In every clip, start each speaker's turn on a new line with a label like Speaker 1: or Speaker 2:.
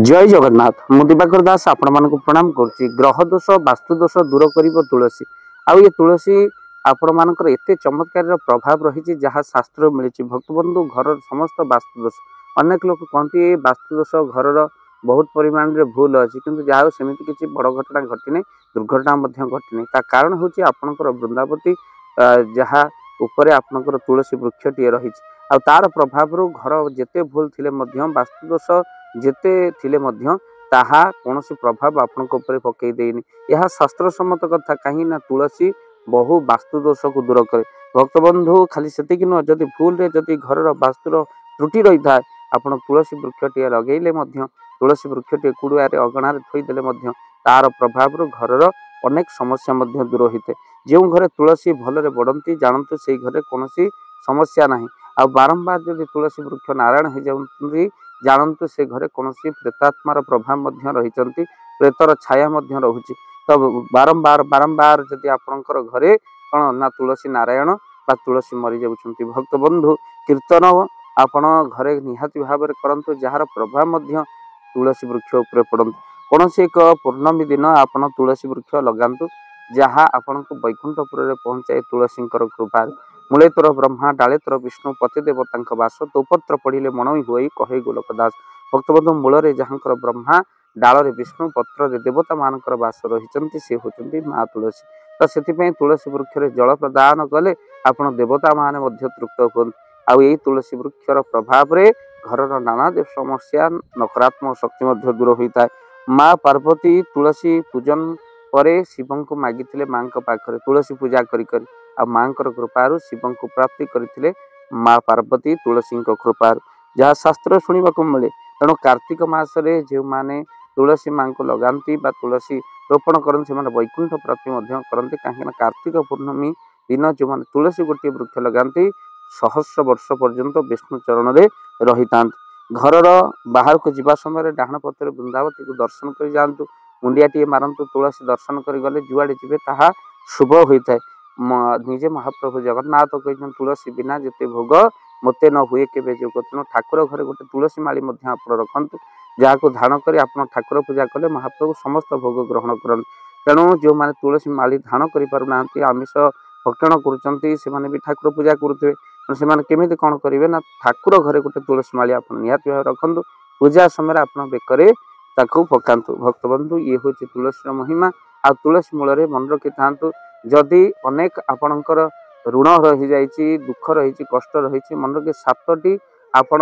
Speaker 1: जय जगन्नाथ मु दिवाकर दास आपण मानक प्रणाम करुच्ची। ग्रह दोष वास्तु दोष दूर कर तुलसी आउ ये तुलसी आपण मानकर एते चमत्कार प्रभाव रही जहाँ शास्त्र मिली। भक्तबंधु घर समस्त वास्तु दोष अनेक लोग कहते वास्तु दोष घर बहुत परिमाण रे भूल अच्छी किंतु जहाँ सेमती किसी बड़ घटना घटी नहीं दुर्घटना घटी नहीं कारण हूँ आपणकर वृंदावती जहाँ उपरे आपणकर तुलसी वृक्षटीए रही आ तार प्रभाव घर जेते भूल थिले वास्तु दोष जेते थिले ताहा कौन प्रभाव आपण पकई देनी। यह शास्त्र सम्मत कथा कहीं ना तुलसी बहु वास्तु दोष को दूर करे। भक्तबंधु खाली से जदि भूल रे जदि घर वास्तुर त्रुटि रही था आप तुलसी वृक्षटीए लगेले तुलसी वृक्षटीए कुड़ुआरे अगणार थईदे तार प्रभाव घर अनेक समस्या दूर होते। जो घरे तुलसी भलरे बढ़ती जानतु से घरे कौन समस्या नहीं। आ बारंबार जदि तुलसी वृक्ष नारायण हो जाती जानतु से घरे कौन प्रेतात्मार प्रभाव रही प्रेतर छाया रोचे। तो बारंबार बारंबार जदि आपणकर घरे कौन ना तुलसी नारायण बा तुलसी मरी जाउछंती भक्तबंधु कीर्तन आपण घरे निहाती भाव में करंतु जार प्रभाव तुलसी वृक्ष उपरे पड़त। कौन एक पूर्णमी दिन आपण तुलसी वृक्ष लगातु जहाँ आपण को वैकुंठपुर पहुँचाए तुलसी कृपा। मूले तोर ब्रह्मा डाले तोर विष्णु पति देवता बास तो पत्र पढ़िले मणई हुई कहे गोलक दास। भक्तबंधु मूल जहाँ ब्रह्मा डाल विष्णु पत्र देवता मानकर बास रही सी होती माँ तुलसी। तो से तुलसी वृक्ष जल प्रदान कले आपण देवता माने तृप्त हूँ। आई तुलसी वृक्षर प्रभाव रे घर नाना समस्या नकारात्मक शक्ति दूर होता है। माँ पार्वती तुलसी पूजन पर शिव को मागिले माँ पाखरे तुलसी पूजा करी आ माँ कृपार शिव को प्राप्ति करते माँ पार्वती तुलसी कृपार जहाँ शास्त्र शुणा मिले। तेणु कार्तिक मासरे जो माने तुलसी माँ को लगाती तुलसी रोपण करते वैकुंठ प्राप्ति करते कहीं कार्तिक पूर्णमी दिन जो मैंने तुलसी गोटे वृक्ष लगाती सहस्र वर्ष पर्यंत विष्णु चरण में रही था। घर बाहर को जीवा समय डाण पत्र वृंदावती को दर्शन कर जातु मुंडिया टी मारतु तुलसी दर्शन कर गले जुआड़े जी ताहा शुभ होता है। निजे महाप्रभु जगन्नाथ कहते तुलसी बिना जिते भोग मते न हुए के जोग। तेणु ठाकुर घरे गोटे तुलसी माली आप रखु जहाँ धारण कर आप ठाकुर पूजा कले महाप्रभु समस्त भोग ग्रहण करते। तेणु जो मैंने तुलसी माली धारण करना आमिष भक्षण कर भी ठाकुर पूजा करुवे से केमी कौन करेंगे ना ठाकुर घरे गोटे तुलसी माली आप निहाती भाव रखु पूजा समय आप बेकरे पकातु। भक्तबंधु ये हूँ तुलसी महिमा। आ तुलसी मूल मन रखी था जदि अनेक आपणकर ऋण रही जाइए दुख रही कष्ट रही मन रखी सातटी आपण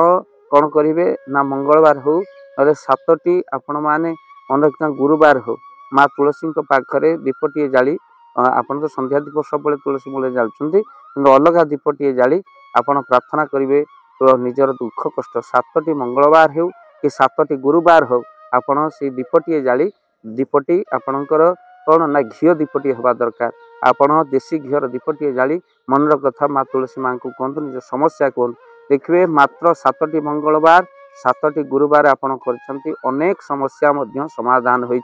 Speaker 1: कौन करेंगे ना मंगलवार हो ना सातटी आपण मैंने मन रखी गुरुवार हो माँ तुलसी पाखे दीपटीए जाली आपन तो संध्या दीप सब तुलसी मूल जालुंट कि अलग दीपटीए जाली आपड़ प्रार्थना करेंगे तो निजर दुख कष्ट सातटी मंगलवार हो कि सातटी गुरुवार हो आपड़ से दीपटीए जाली दीपटी आपणकर कौन ना घी दीपटीए हवा दरकार। आपण देशी घीर दीपटीए जाली मनर कथा माँ तुलसी माँ को कहतु निज समस्या कहतु देखिए मात्र सातटी मंगलवार सातटी गुरुवार आपड़ कर अनेक समस्या समाधान हो।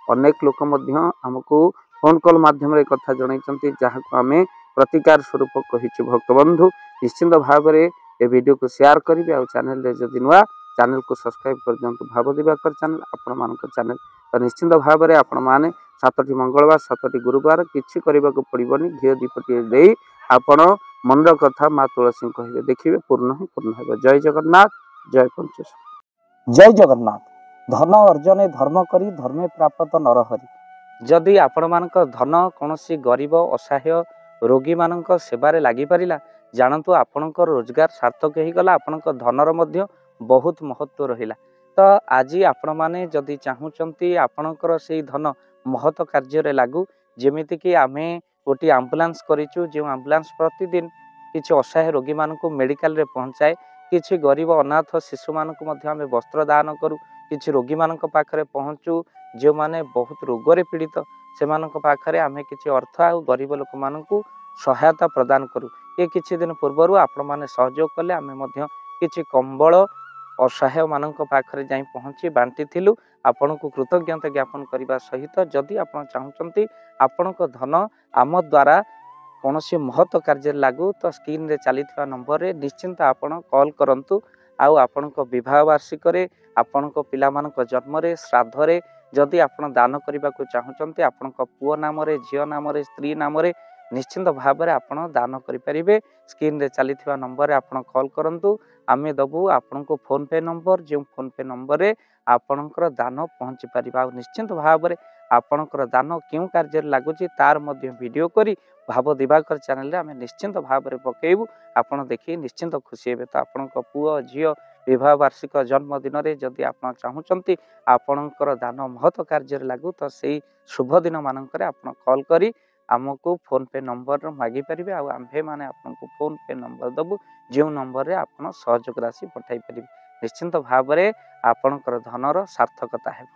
Speaker 1: अनेक लोक आमको फोन कॉल माध्यम कथा जनई जहाँ को आम प्रतिकार स्वरूप कही। भक्तबंधु निश्चिंत भाव में ये वीडियो को शेयर करेंगे आ चैनल जदि नुआ चैनल को सब्सक्राइब कर दिंतु भाव दिवाकर चैनल आपण मान चैनल। तो निश्चिंत भाव में आपण मैंने सातटी मंगलवार सातटी गुरुवार किसी करने को पड़ोनी घी दीपटीए दे आपण मनर कथा माँ तुलसी कहे देखिए पूर्ण ही पूर्ण है। जय जगन्नाथ जय पंचेश्वर जय जगन्नाथ। धन अर्जन धर्म करी धर्मे प्राप्त नरहरि। जदि आपण मान धन कौन गरीब असहाय रोगी मान सेवारे लगी पारा जानतु आपणकर रोजगार सार्थक हो गला आपणकर धनर मध्य बहुत महत्व रहिला। तो आज आपण मैंने जदि चाहूँगी आपणकर से धन महत कार्य लागू जेमिति कि आमे गोटे आम्बुलांस करिचु जो आम्बुलांस प्रतिदिन किसी असहाय रोगी मान मेडिकल रे पहुँचाए किसी गरीब अनाथ शिशु मान आम वस्त्र दान करूँ किसी रोगी मान पाखरे पहुँचू जो माने बहुत रोगरे पीड़ित से पाखरे आमे किसी अर्थ आ गरीब लोक मान सहायता प्रदान करूँ। ये किछि दिन पूर्वर आपण माने सहयोग कले आमे किछि कंबल असहाय मान पाखरे जाई पहुँची बांटी थिलु आपण को कृतज्ञता ज्ञापन करने सहित जदि आप चाहते आपण धन आम द्वारा कौन महत्व कार्य लागू तो स्क्रीन रे चली नंबर रे निश्चिंत आपण कॉल करंतु। आउ आपण विवाह वार्षिक ଆପଣଙ୍କ ପିଲାମାନଙ୍କ ଜନ୍ମରେ ଶ୍ରାଦ୍ଧରେ ଯଦି ଆପଣ ଦାନ କରିବାକୁ ଚାହୁଁଛନ୍ତି ଆପଣଙ୍କ ପୁଅ ନାମରେ ଝିଅ ନାମରେ ସ୍ତ୍ରୀ ନାମରେ ନିଶ୍ଚିନ୍ତ ଭାବରେ ଆପଣ ଦାନ କରିପାରିବେ। ସ୍କ୍ରିନରେ ଚାଲିଥିବା ନମ୍ବରରେ ଆପଣ କଲ୍ କରନ୍ତୁ, ଆମେ ଦେବୁ ଆପଣଙ୍କୁ ଫୋନ୍ପେ ନମ୍ବର, ଯେଉଁ ଫୋନ୍ପେ ନମ୍ବରରେ ଆପଣଙ୍କର ଦାନ ପହଞ୍ଚି ପାରିବ। ଆଉ ନିଶ୍ଚିନ୍ତ ଭାବରେ ଆପଣଙ୍କର ଦାନ କେଉଁ କାର୍ଯ୍ୟରେ ଲାଗୁଛି ତାର ମଧ୍ୟ ଭିଡ଼ିଓ କରି ଭାବ ଦିବାକର ଚ୍ୟାନେଲରେ ଆମେ ନିଶ୍ଚିନ୍ତ ଭାବରେ ପକାଇବୁ। ଆପଣ ଦେଖି ନିଶ୍ଚିନ୍ତ ଖୁସି ହେବେ। ତ ଆପଣଙ୍କ ପୁଅ ଝିଅ ବିବାହ ବାର୍ଷିକ ଜନ୍ମଦିନରେ ଯଦି ଆପଣ ଚାହୁଁଛନ୍ତି ଆପଣଙ୍କର ଦାନ ମହତ କାର୍ଯ୍ୟରେ ଲାଗୁ, ତ ସେଇ ଶୁଭ ଦିନ ମାନଙ୍କରେ ଆପଣ କଲ୍ କରି ଆମକୁ ଫୋନ୍ପେ ନମ୍ବର ମାଗିପାରିବେ। ଆଉ ଆମ୍ଭେମାନେ ଆପଣଙ୍କୁ ଫୋନ୍ପେ ନମ୍ବର ଦେବୁ, ଯେଉଁ ନମ୍ବରରେ ଆପଣ ସହଯୋଗ ରାଶି ପଠାଇ ପାରିବେ। ନିଶ୍ଚିନ୍ତ ଭାବରେ ଆପଣଙ୍କର ଧନର ସାର୍ଥକତା ହେବ।